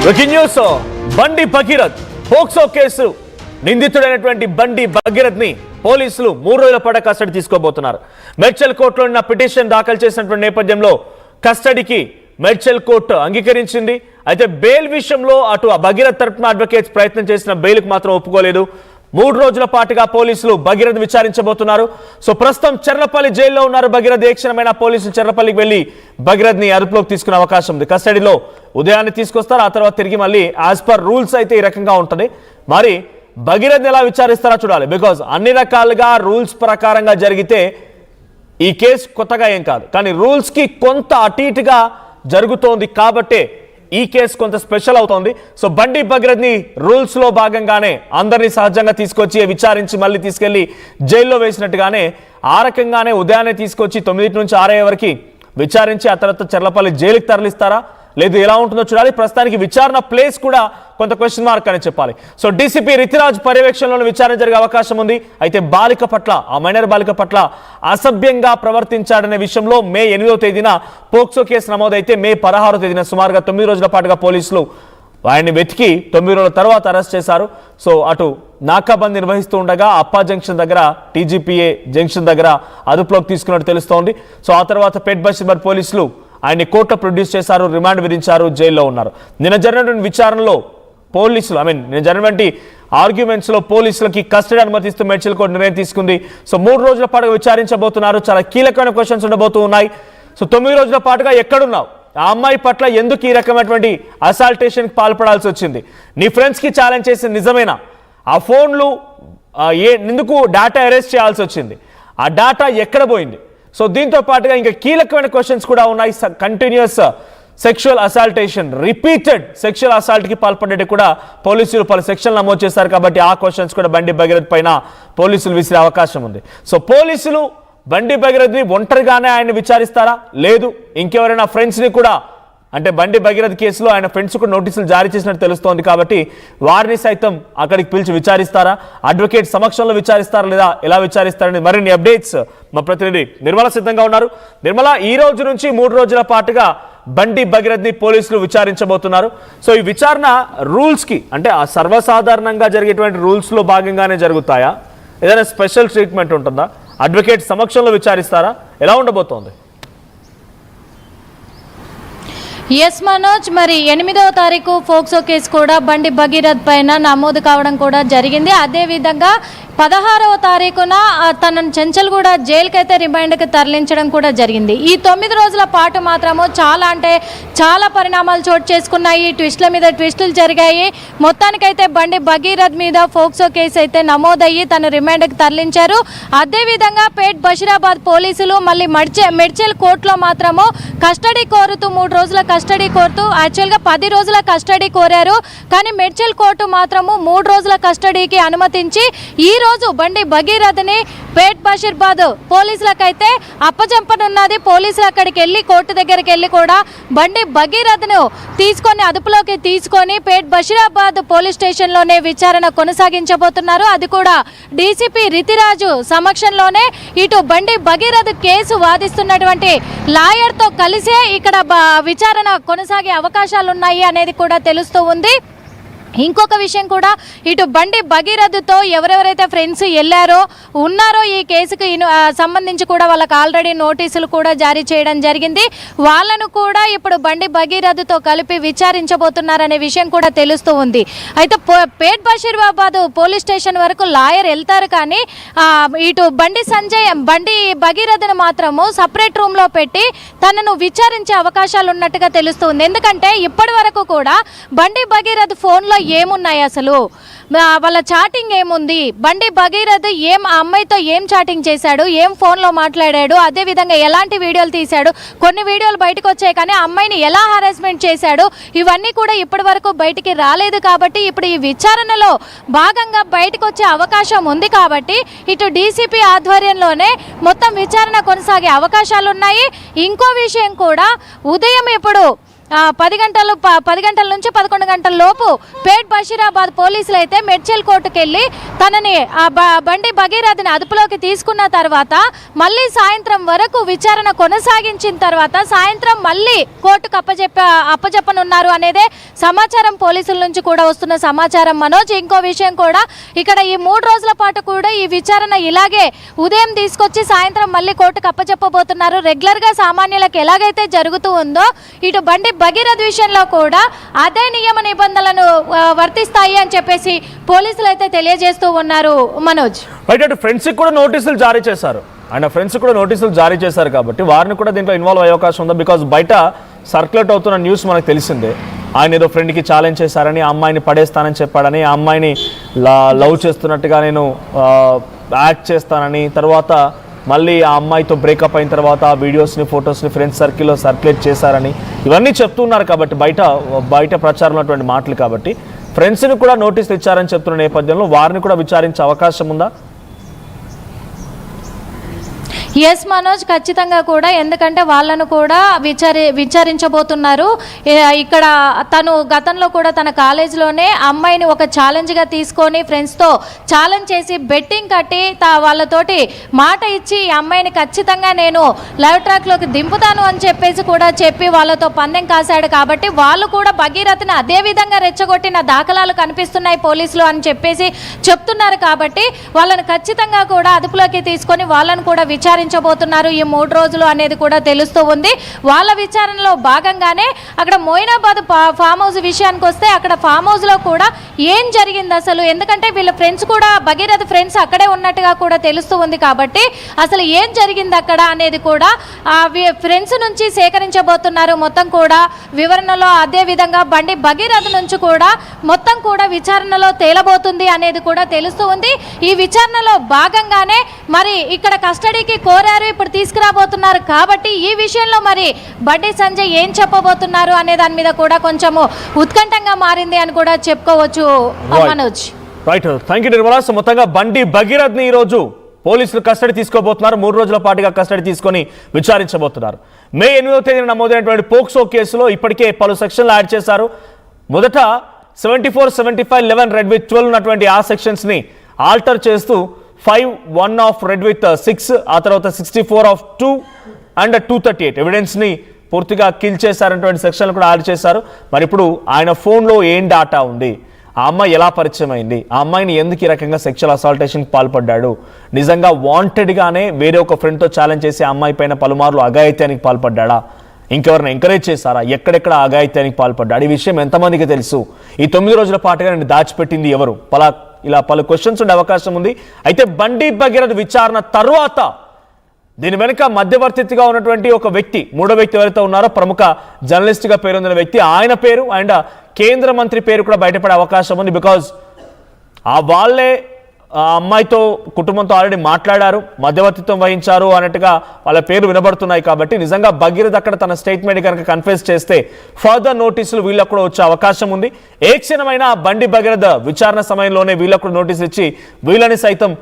Breaking news బండి Bhagirath POCSO case నిందితుడైనటువంటి బండి భగీరథ్ ని పోలీసులు 3 రోజుల పాటు కస్టడీ తీసుకోబోతున్నారు. మేడ్చల్ కోర్టులో ఉన్న పిటిషన్ దాఖలు చేసినటువంటి నేపథ్యంలో కస్టడీకి మేడ్చల్ కోర్టు అంగీకరించింది. అయితే బెయిల్ విషయంలో అటు భగీరథ్ తరపున అడ్వకేట్స్ ప్రయత్నం చేసిన బెయిల్కు మాత్రం ఒప్పుకోలేదు. 3 రోజుల పాటుగా పోలీసులు భగీరథ్ విచారించబోతున్నారు. సో ప్రస్తుతం చెర్లపల్లి జైల్లో ఉన్నారు భగీరథ్. ఏ క్షణమైనా పోలీసులు చెర్లపల్లికి వెళ్లి భగీరథ్ ని అదుపులోకి తీసుకునే అవకాశం ఉంది. కస్టడీలో ఉదయాన్నే తీసుకొస్తారు, ఆ తర్వాత తిరిగి మళ్ళీ యాజ్ పర్ రూల్స్ అయితే ఈ రకంగా ఉంటుంది. మరి భగీరథ్ ఎలా విచారిస్తారో చూడాలి. బికాజ్ అన్ని రకాలుగా రూల్స్ ప్రకారంగా జరిగితే ఈ కేసు కొత్తగా ఏం కాదు, కానీ రూల్స్ కి కొంత అటు ఇటుగా జరుగుతోంది కాబట్టే ఈ కేసు కొంత స్పెషల్ అవుతోంది. సో బండి భగీరథ్ ని రూల్స్ లో భాగంగానే అందరినీ సహజంగా తీసుకొచ్చి విచారించి మళ్ళీ తీసుకెళ్లి జైల్లో వేసినట్టుగానే ఆ రకంగానే ఉదయాన్నే తీసుకొచ్చి 9 నుంచి 6 వరకు విచారించి ఆ తర్వాత చెర్లపల్లి జైలుకి తరలిస్తారా లేదు ఎలా ఉంటుందో చూడాలి. ప్రస్తుతానికి విచారణ ప్లేస్ కూడా కొంత క్వశ్చన్ మార్క్ అని చెప్పాలి. సో డీసీపీ రితిరాజ్ పర్యవేక్షణలో విచారణ జరిగే అవకాశం ఉంది. అయితే బాలిక పట్ల, ఆ మైనర్ బాలిక పట్ల అసభ్యంగా ప్రవర్తించాడనే విషయంలో మే 8వ తేదీన పోక్సో కేసు నమోదైతే మే 16వ తేదీన సుమారుగా 9 రోజుల పాటుగా పోలీసులు ఆయన్ని వెతికి 9 రోజుల తర్వాత అరెస్ట్ చేశారు. సో అటు నాకాబంద్ నిర్వహిస్తూ ఉండగా అప్పా జంక్షన్ దగ్గర టీజీపీఏ జంక్షన్ దగ్గర అదుపులోకి తీసుకున్నట్టు తెలుస్తోంది. సో ఆ తర్వాత పేట్ బషీర్బాద్ పోలీసులు ఆయన్ని కోర్టులో ప్రొడ్యూస్ చేశారు, రిమాండ్ విధించారు, జైల్లో ఉన్నారు. నిన్న జరిగినటువంటి విచారణలో పోలీసులు నిన్న జరిగినటువంటి ఆర్గ్యుమెంట్స్ లో పోలీసులకి కస్టడీ అనుమతిస్తూ మేడ్చల్ కోర్టు నిర్ణయం తీసుకుంది. సో 3 రోజుల పాటుగా విచారించబోతున్నారు. చాలా కీలకమైన క్వశ్చన్స్ ఉండబోతూ ఉన్నాయి. సో 9 రోజుల పాటుగా ఎక్కడున్నావు, ఆ అమ్మాయి పట్ల ఎందుకు ఈ రకమైనటువంటి అసాల్టేషన్కి పాల్పడాల్సి వచ్చింది, నీ ఫ్రెండ్స్కి ఛాలెంజ్ చేసి నిజమేనా, ఆ ఫోన్లు ఎందుకు డేటా అరెస్ట్ చేయాల్సి వచ్చింది, ఆ డేటా ఎక్కడ పోయింది. సో దీంతో పాటుగా ఇంకా కీలకమైన క్వశ్చన్స్ కూడా ఉన్నాయి. కంటిన్యూస్ సెక్షువల్ అసాల్టేషన్, రిపీటెడ్ సెక్షువల్ అసాల్ట్కి పాల్పడేది కూడా పోలీసులు పలు సెక్షన్లు నమోదు చేశారు కాబట్టి ఆ క్వశ్చన్స్ కూడా బండి భగీరథ్ పైన పోలీసులు విసిరే అవకాశం ఉంది. సో పోలీసులు బండి భగీరథ్ని ఒంటరిగానే ఆయన విచారిస్తారా లేదు ఇంకెవరైనా ఫ్రెండ్స్ని కూడా, అంటే బండి భగీరథ్ కేసులో ఆయన ఫ్రెండ్స్ కూడా నోటీసులు జారీ చేసినట్టు తెలుస్తోంది కాబట్టి వారిని సైతం అక్కడికి పిలిచి విచారిస్తారా, అడ్వకేట్ సమక్షంలో విచారిస్తారా లేదా ఎలా విచారిస్తారని మరిన్ని అప్డేట్స్ మా ప్రతినిధి నిర్మల సిద్ధంగా ఉన్నారు. నిర్మల, ఈ రోజు నుంచి 3 రోజుల పాటుగా బండి భగీరథ్ ని పోలీసులు విచారించబోతున్నారు. సో ఈ విచారణ రూల్స్ కి, అంటే ఆ సర్వసాధారణంగా జరిగేటువంటి రూల్స్ లో భాగంగానే జరుగుతాయా, ఏదైనా స్పెషల్ ట్రీట్మెంట్ ఉంటుందా, అడ్వకేట్ సమక్షంలో విచారిస్తారా, ఎలా ఉండబోతోంది? ఎస్ మనోజ్, మరి 8వ తారీఖు పోక్సో కేసు కూడా బండి భగీరథ్ పైన నమోదు కావడం కూడా జరిగింది. అదేవిధంగా 16వ తారీఖున తనను చెంచల్గూడ జైలుకైతే రిమాండ్కి తరలించడం కూడా జరిగింది. ఈ 9 రోజుల పాటు మాత్రము చాలా పరిణామాలు చోటు చేసుకున్నాయి. ట్విస్టుల మీద ట్విస్టులు జరిగాయి. మొత్తానికైతే బండి భగీరథ్ మీద పోక్సో కేసు అయితే నమోదయ్యి తను రిమాండ్కి తరలించారు. అదేవిధంగా పేట్ బషీరాబాద్ పోలీసులు మళ్ళీ మెడ్చల్ కోర్టులో మాత్రము కస్టడీ కోరుతూ 3 రోజుల కస్టడీ కోరుతూ యాక్చువల్గా 10 రోజుల కస్టడీ కోరారు. కానీ మెడ్చల్ కోర్టు మాత్రము 3 రోజుల కస్టడీకి అనుమతించి ఈ రోజు బండి భగీరథ్ని పేట్ బషీర్బాద్ పోలీసులకైతే అప్పచెప్పనున్నది. పోలీసులు అక్కడికి వెళ్ళి కోర్టు దగ్గరికి వెళ్ళి కూడా బండి భగీరథ్ను తీసుకొని అదుపులోకి తీసుకొని పేట్ బషీరాబాద్ పోలీస్ స్టేషన్లోనే విచారణ కొనసాగించబోతున్నారు. అది కూడా డీసీపీ రితిరాజు సమక్షంలోనే. ఇటు బండి భగీరథ్ కేసు వాదిస్తున్నటువంటి లాయర్తో కలిసే ఇక్కడ విచారణ కొనసాగే అవకాశాలు ఉన్నాయి అనేది కూడా తెలుస్తూ ఉంది. ఇంకొక విషయం కూడా, ఇటు బండి భగీరథ్తో ఎవరెవరైతే ఫ్రెండ్స్ ఉన్నారో ఈ కేసుకు సంబంధించి కూడా వాళ్ళకి ఆల్రెడీ నోటీసులు కూడా జారీ చేయడం జరిగింది. వాళ్ళను కూడా ఇప్పుడు బండి భగీరథ్తో కలిపి విచారించబోతున్నారనే విషయం కూడా తెలుస్తూ ఉంది. అయితే పేట్ బషీరాబాద్ పోలీస్ స్టేషన్ వరకు లాయర్ వెళ్తారు, కానీ ఇటు బండి భగీరథ్ను మాత్రము సపరేట్ రూమ్లో పెట్టి తనను విచారించే అవకాశాలు ఉన్నట్టుగా తెలుస్తుంది. ఎందుకంటే ఇప్పటి వరకు కూడా బండి భగీరథ్ ఫోన్లో ఏమున్నాయి, అసలు వాళ్ళ చాటింగ్ ఏముంది, బండి భగీరథ్ ఆ అమ్మాయితో ఏం చాటింగ్ చేశాడు, ఏం ఫోన్లో మాట్లాడాడు, అదేవిధంగా ఎలాంటి వీడియోలు తీశాడు, కొన్ని వీడియోలు బయటకు వచ్చాయి కానీ అమ్మాయిని ఎలా హారాస్మెంట్ చేశాడు, ఇవన్నీ కూడా ఇప్పటి వరకు బయటికి రాలేదు. కాబట్టి ఇప్పుడు ఈ విచారణలో భాగంగా బయటకు వచ్చే అవకాశం ఉంది. కాబట్టి ఇటు డీసీపీ ఆధ్వర్యంలోనే మొత్తం విచారణ కొనసాగే అవకాశాలు ఉన్నాయి. ఇంకో విషయం కూడా, ఉదయం ఇప్పుడు 10 గంటల నుంచి 11 గంటల లోపు పేట్ బషీరాబాద్ పోలీసులు అయితే మెడ్చల్ కోర్టుకు వెళ్ళి తనని బండి భగీరథని అదుపులోకి తీసుకున్న తర్వాత మళ్ళీ సాయంత్రం వరకు విచారణ కొనసాగించిన తర్వాత సాయంత్రం మళ్ళీ కోర్టుకు అప్పజెప్పనున్నారు అనేదే సమాచారం పోలీసుల నుంచి కూడా వస్తున్న సమాచారం. మనోజ్, ఇంకో విషయం కూడా ఇక్కడ ఈ 3 రోజుల పాటు కూడా ఈ విచారణ ఇలాగే ఉదయం తీసుకొచ్చి సాయంత్రం మళ్ళీ కోర్టుకు అప్పచెప్పబోతున్నారు. రెగ్యులర్గా సామాన్యులకు ఎలాగైతే జరుగుతూ ఉందో ఇటు బండి భగీరథ విషయంలో కూడా అదే నియమ నిబంధనలను వర్తిస్తాయి అని చెప్పేసి పోలీసులు అయితే తెలియజేస్తూ ఉన్నారు. మనోజ్, ఫ్రెండ్స్ కూడా నోటీసులు జారీ చేశారు. ఆయన ఫ్రెండ్స్ కూడా నోటీసులు జారీ చేశారు కాబట్టి వారిని కూడా దీంట్లో ఇన్వాల్వ్ అయ్యే అవకాశం ఉందా? బికాజ్ బయట సర్క్యులేట్ అవుతున్న న్యూస్ మనకు తెలిసిందే. ఆయన ఏదో ఫ్రెండ్కి ఛాలెంజ్ చేశారని, ఆ అమ్మాయిని పడేస్తానని చెప్పాడని, ఆ అమ్మాయిని లవ్ చేస్తున్నట్టుగా నేను యాక్ట్ చేస్తానని, తర్వాత మళ్ళీ ఆ అమ్మాయితో బ్రేకప్ అయిన తర్వాత ఆ వీడియోస్ని, ఫొటోస్ని ఫ్రెండ్స్ సర్కిల్లో సర్క్యులేట్ చేశారని ఇవన్నీ చెప్తున్నారు. కాబట్టి బయట ప్రచారం ఉన్నటువంటి మాటలు కాబట్టి ఫ్రెండ్స్ని కూడా నోటీసులు ఇచ్చారని చెప్తున్న నేపథ్యంలో వారిని కూడా విచారించే అవకాశం ఉందా? ఎస్ మనోజ్, ఖచ్చితంగా కూడా. ఎందుకంటే వాళ్ళను కూడా విచారించబోతున్నారు. ఇక్కడ తను గతంలో కూడా తన కాలేజీలోనే అమ్మాయిని ఒక ఛాలెంజ్గా తీసుకొని ఫ్రెండ్స్తో ఛాలెంజ్ చేసి బెట్టింగ్ కట్టి వాళ్ళతోటి మాట ఇచ్చి ఈ అమ్మాయిని ఖచ్చితంగా నేను లైవ్ ట్రాక్లోకి దింపుతాను అని చెప్పేసి కూడా చెప్పి వాళ్ళతో పందెం కాశాడు. కాబట్టి వాళ్ళు కూడా భగీరథని అదే విధంగా రెచ్చగొట్టిన దాఖలాలు కనిపిస్తున్నాయి పోలీసులు అని చెప్పేసి చెప్తున్నారు. కాబట్టి వాళ్ళని ఖచ్చితంగా కూడా అదుపులోకి తీసుకొని వాళ్ళను కూడా విచారించబోతున్నారు ఈ 3 రోజులు అనేది కూడా తెలుస్తూ ఉంది. వాళ్ళ విచారణలో భాగంగానే అక్కడ మోయినాబాద్ ఫామ్ హౌస్ విషయానికి వస్తే అక్కడ ఫామ్ హౌస్లో కూడా ఏం జరిగింది అసలు, ఎందుకంటే వీళ్ళ ఫ్రెండ్స్ కూడా భగీరథ ఫ్రెండ్స్ అక్కడే ఉన్నట్టుగా కూడా తెలుస్తూ ఉంది. కాబట్టి అసలు ఏం జరిగింది అక్కడ అనేది కూడా ఫ్రెండ్స్ నుంచి సేకరించబోతున్నారు మొత్తం కూడా వివరణలో. అదే విధంగా బండి భగీరథ నుంచి కూడా మొత్తం కూడా విచారణలో తేలబోతుంది అనేది కూడా తెలుస్తూ ఉంది. ఈ విచారణలో భాగంగానే మరి ఇక్కడ కస్టడీకి కోరారు, ఇప్పుడు తీసుకురాబోతున్నారు. కాబట్టి ఈ విషయంలో మరి బండి సంజయ్ ఏం చెప్పబోతున్నారు అనే దాని మీద కూడా కొంచెము ఉత్కంఠంగా మారింది అని కూడా చెప్పుకోవచ్చు. Manoj, right, thank you Nirmala. So మొత్తంగా బండి భగీరథ్ని ఈ రోజు పోలీసులు కస్టడీ తీసుకోబోతున్నారు. 3 రోజుల పాటుగా కస్టడీ తీసుకొని విచారించబోతున్నారు. మే 8వ తేదీన నమోదైనటువంటి పోక్సో కేసులో ఇప్పటికే పలు సెక్షన్లు యాడ్ చేశారు. మొదట 74, 75, 11 రెడ్ విత్ 12 ఉన్నటువంటి ఆ సెక్షన్స్ ని ఆల్టర్ చేస్తూ 5(1) ఆఫ్ రెడ్ విత్ 6, ఆ తర్వాత 64 ఆఫ్ 2 అండ్ 238 ఎవిడెన్స్ ని పూర్తిగా కిల్ చేశారనేటువంటి సెక్షన్లు కూడా యాడ్ చేశారు. మరి ఇప్పుడు ఆయన ఫోన్లో ఏం డాటా ఉంది, ఆ అమ్మాయి ఎలా పరిచయం అయింది, ఆ అమ్మాయిని ఎందుకు ఈ రకంగా సెక్షువల్ అసాల్టేషన్కి పాల్పడ్డాడు, నిజంగా వాంటెడ్గానే వేరే ఒక ఫ్రెండ్తో ఛాలెంజ్ చేసి ఆ అమ్మాయి పైన పలుమార్లు అఘాయిత్యానికి పాల్పడ్డాడా, ఇంకెవరిని ఎంకరేజ్ చేశారా, ఎక్కడెక్కడ అఘాయిత్యానికి పాల్పడ్డాడు, ఈ విషయం ఎంతమందికి తెలుసు, ఈ 9 రోజుల పాటుగా నేను దాచిపెట్టింది ఎవరు, ఇలా పలు క్వశ్చన్స్ ఉండే అవకాశం ఉంది. అయితే బండి భగీరథ విచారణ తర్వాత దీని వెనుక మధ్యవర్తిగా ఉన్నటువంటి ఒక వ్యక్తి, 3వ వ్యక్తి ఎవరైతే ఉన్నారో ప్రముఖ జర్నలిస్ట్గా పేరొందిన వ్యక్తి, ఆయన పేరు అండ్ కేంద్ర మంత్రి పేరు కూడా బయటపడే అవకాశం ఉంది. బికాజ్ వాళ్ళే ఆ అమ్మాయితో కుటుంబంతో ఆల్రెడీ మాట్లాడారు, మధ్యవర్తిత్వం వహించారు అన్నట్టుగా వాళ్ళ పేరు వినబడుతున్నాయి. కాబట్టి నిజంగా భగీరథ్ అక్కడ తన స్టేట్మెంట్ కనుక కన్ఫెస్ చేస్తే ఫర్దర్ నోటీసులు వీళ్ళకు కూడా వచ్చే అవకాశం ఉంది. ఏ క్షణమైనా బండి భగీరథ విచారణ సమయంలోనే వీళ్ళకు నోటీసులు ఇచ్చి వీళ్ళని సైతం